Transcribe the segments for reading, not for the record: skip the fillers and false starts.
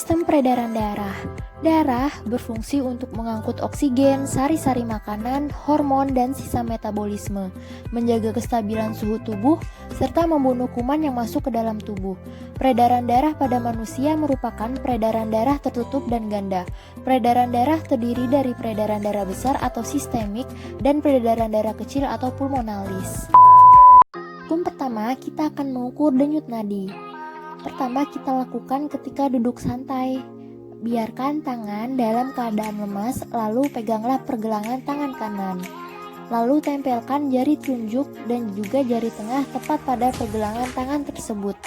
Sistem peredaran darah. Darah berfungsi untuk mengangkut oksigen, sari-sari makanan, hormon, dan sisa metabolisme, menjaga kestabilan suhu tubuh, serta membunuh kuman yang masuk ke dalam tubuh. Peredaran darah pada manusia merupakan peredaran darah tertutup dan ganda. Peredaran darah terdiri dari peredaran darah besar atau sistemik dan peredaran darah kecil atau pulmonalis. Hukum pertama, kita akan mengukur denyut nadi. Pertama, kita lakukan ketika duduk santai. Biarkan tangan dalam keadaan lemas, lalu peganglah pergelangan tangan kanan. Lalu tempelkan jari telunjuk dan juga jari tengah tepat pada pergelangan tangan tersebut.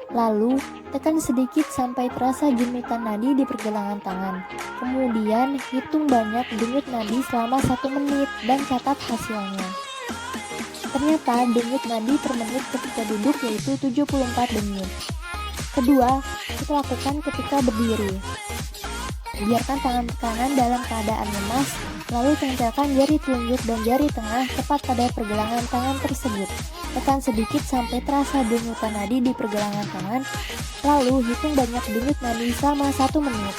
Lalu tekan sedikit sampai terasa denyutan nadi di pergelangan tangan. Kemudian hitung banyak denyut nadi selama 1 menit dan catat hasilnya. Ternyata denyut nadi per menit ketika duduk yaitu 74 denyut. Kedua, kita lakukan ketika berdiri. Biarkan tangan kanan dalam keadaan lemas, lalu tempelkan jari telunjuk dan jari tengah tepat pada pergelangan tangan tersebut. Tekan sedikit sampai terasa denyutan nadi di pergelangan tangan, lalu hitung banyak denyut nadi selama 1 menit.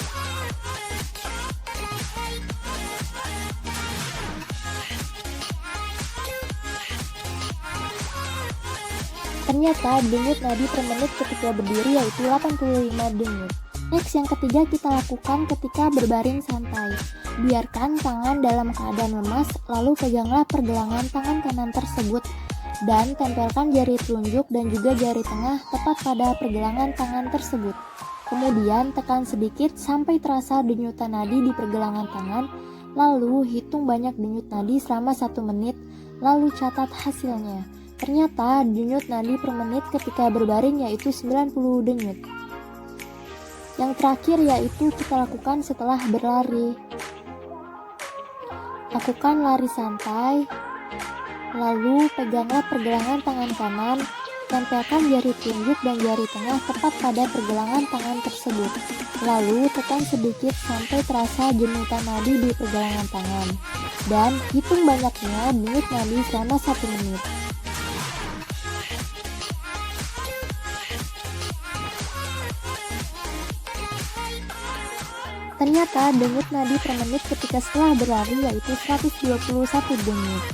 Ternyata denyut nadi per menit ketika berdiri yaitu 85 denyut. Next, yang ketiga kita lakukan ketika berbaring santai. Biarkan tangan dalam keadaan lemas, lalu peganglah pergelangan tangan kanan tersebut dan tempelkan jari telunjuk dan juga jari tengah tepat pada pergelangan tangan tersebut. Kemudian tekan sedikit sampai terasa denyutan nadi di pergelangan tangan, lalu hitung banyak denyut nadi selama 1 menit, lalu catat hasilnya. Ternyata denyut nadi per menit ketika berbaring yaitu 90 denyut. Yang terakhir yaitu kita lakukan setelah berlari. Lakukan lari santai, lalu peganglah pergelangan tangan kanan, tempelkan jari telunjuk dan jari tengah tepat pada pergelangan tangan tersebut. Lalu tekan sedikit sampai terasa denyutan nadi di pergelangan tangan. Dan hitung banyaknya denyut nadi selama 1 menit. Ternyata denyut nadi per menit ketika setelah berlari yaitu 121 denyut.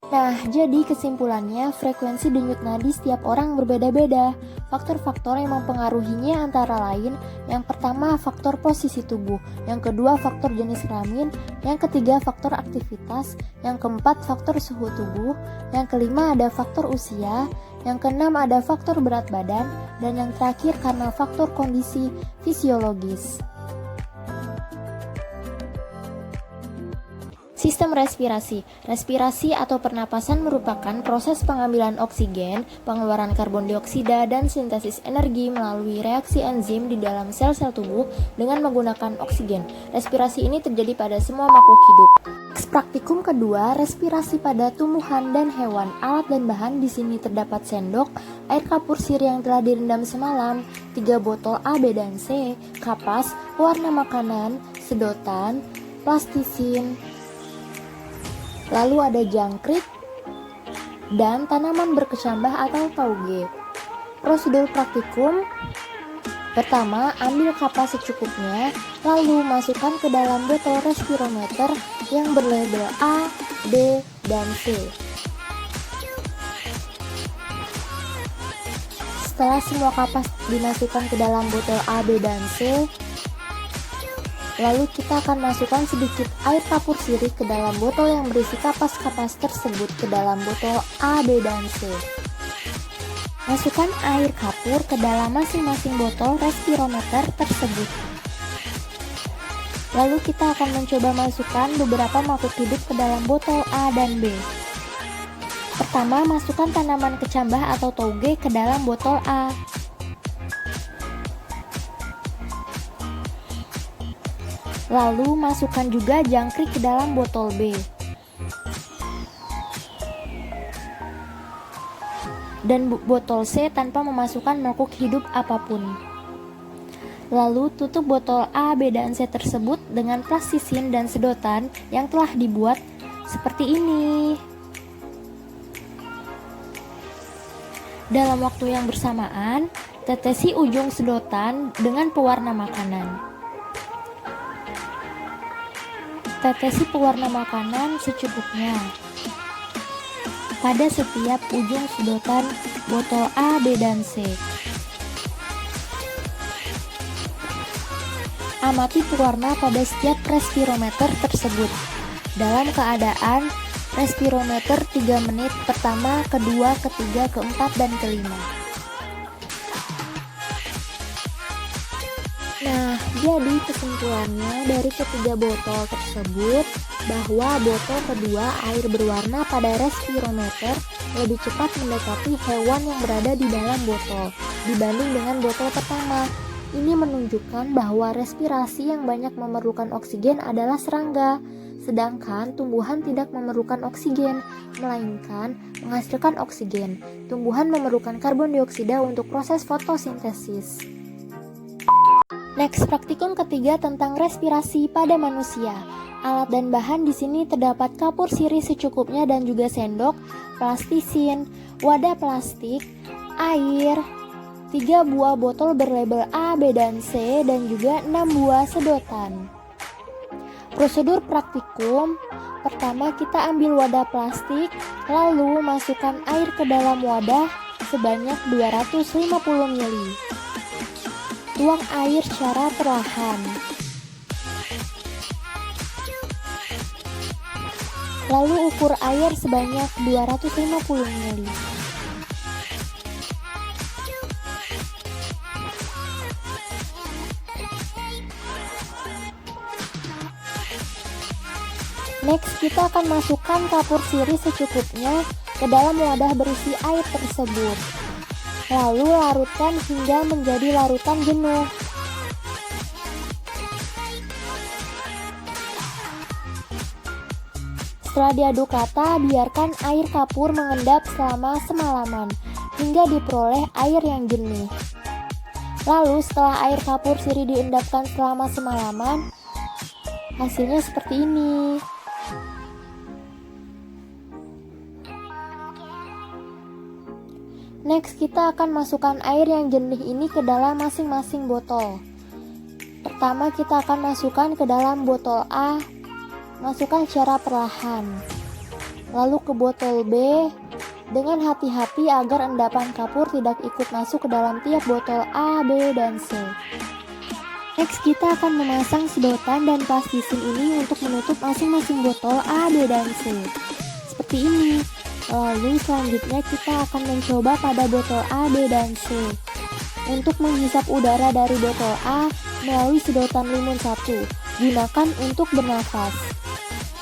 Nah, jadi kesimpulannya frekuensi denyut nadi setiap orang berbeda-beda. Faktor-faktor yang mempengaruhinya antara lain, yang pertama faktor posisi tubuh, yang kedua faktor jenis kelamin, yang ketiga faktor aktivitas, yang keempat faktor suhu tubuh, yang kelima ada faktor usia, yang keenam ada faktor berat badan, dan yang terakhir karena faktor kondisi fisiologis. Sistem respirasi. Respirasi atau pernapasan merupakan proses pengambilan oksigen, pengeluaran karbon dioksida, dan sintesis energi melalui reaksi enzim di dalam sel-sel tubuh dengan menggunakan oksigen. Respirasi ini terjadi pada semua makhluk hidup. Praktikum kedua, respirasi pada tumbuhan dan hewan. Alat dan bahan di sini terdapat sendok, air kapur sirih yang telah direndam semalam, 3 botol A, B, dan C, kapas, pewarna makanan, sedotan, plastisin, lalu ada jangkrik, dan tanaman berkecambah atau tauge. Prosedur praktikum. Pertama, ambil kapas secukupnya, lalu masukkan ke dalam botol respirometer yang berlabel A, B, dan C. Setelah semua kapas dimasukkan ke dalam botol A, B, dan C, lalu kita akan masukkan sedikit air kapur sirih ke dalam botol yang berisi kapas-kapas tersebut ke dalam botol A, B, dan C. Masukkan air kapur ke dalam masing-masing botol respirometer tersebut. Lalu kita akan mencoba masukkan beberapa makhluk hidup ke dalam botol A dan B. Pertama, masukkan tanaman kecambah atau tauge ke dalam botol A. Lalu masukkan juga jangkrik ke dalam botol B. Dan botol C tanpa memasukkan makhluk hidup apapun. Lalu tutup botol A, B, dan C tersebut dengan plastisin dan sedotan yang telah dibuat seperti ini. Dalam waktu yang bersamaan, Tetesi ujung sedotan dengan pewarna makanan. Tetesi pewarna makanan secukupnya pada setiap ujung sedotan botol A, B, dan C. Amati pewarna pada setiap respirometer tersebut dalam keadaan respirometer 3 menit pertama, kedua, ketiga, keempat, dan kelima. Nah, jadi kesimpulannya dari ketiga botol tersebut bahwa botol kedua air berwarna pada respirometer lebih cepat mendekati hewan yang berada di dalam botol dibanding dengan botol pertama. Ini menunjukkan bahwa respirasi yang banyak memerlukan oksigen adalah serangga, sedangkan tumbuhan tidak memerlukan oksigen, melainkan menghasilkan oksigen. Tumbuhan memerlukan karbon dioksida untuk proses fotosintesis. Next, praktikum ketiga tentang respirasi pada manusia. Alat dan bahan di sini terdapat kapur sirih secukupnya dan juga sendok, plastisin, wadah plastik, air, 3 buah botol berlabel A, B, dan C, dan juga 6 buah sedotan. Prosedur praktikum, pertama kita ambil wadah plastik, lalu masukkan air ke dalam wadah sebanyak 250 ml. Tuang air secara perlahan. Lalu ukur air sebanyak 250 ml. Next, kita akan masukkan kapur sirih secukupnya ke dalam wadah berisi air tersebut. Lalu larutkan hingga menjadi larutan jenuh. Setelah diaduk rata, biarkan air kapur mengendap selama semalaman hingga diperoleh air yang jernih. Lalu setelah air kapur sirih diendapkan selama semalaman, hasilnya seperti ini. Next, kita akan masukkan air yang jernih ini ke dalam masing-masing botol. Pertama, kita akan masukkan ke dalam botol A, masukkan secara perlahan. Lalu ke botol B, dengan hati-hati agar endapan kapur tidak ikut masuk ke dalam tiap botol A, B, dan C. Next, kita akan memasang sedotan dan plastisin ini untuk menutup masing-masing botol A, B, dan C. Seperti ini. Lalu selanjutnya kita akan mencoba pada botol A, B, dan C. Untuk menghisap udara dari botol A melalui sedotan limun 1, gunakan untuk bernafas.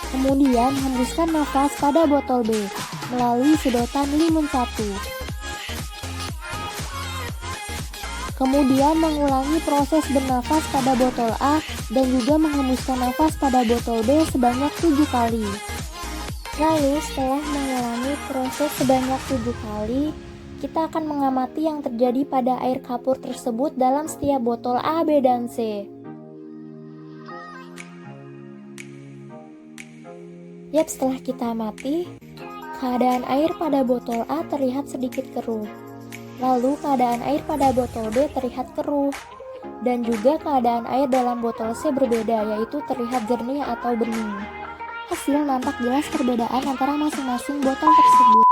Kemudian hembuskan nafas pada botol B melalui sedotan limun 1. Kemudian mengulangi proses bernafas pada botol A dan juga menghembuskan nafas pada botol B sebanyak 7 kali. Lalu setelah mengulangi proses sebanyak 7 kali, kita akan mengamati yang terjadi pada air kapur tersebut dalam setiap botol A, B, dan C. Yap, setelah kita amati, keadaan air pada botol A terlihat sedikit keruh. Lalu keadaan air pada botol B terlihat keruh. Dan juga keadaan air dalam botol C berbeda, yaitu terlihat jernih atau bening. Hasil nampak jelas perbedaan antara masing-masing botol tersebut.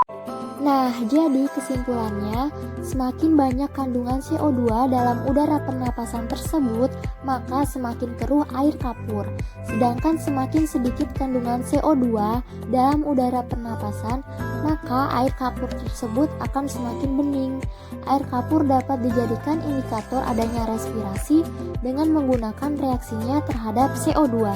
Nah, jadi kesimpulannya, semakin banyak kandungan CO2 dalam udara pernapasan tersebut, maka semakin keruh air kapur. Sedangkan semakin sedikit kandungan CO2 dalam udara pernapasan, maka air kapur tersebut akan semakin bening. Air kapur dapat dijadikan indikator adanya respirasi dengan menggunakan reaksinya terhadap CO2.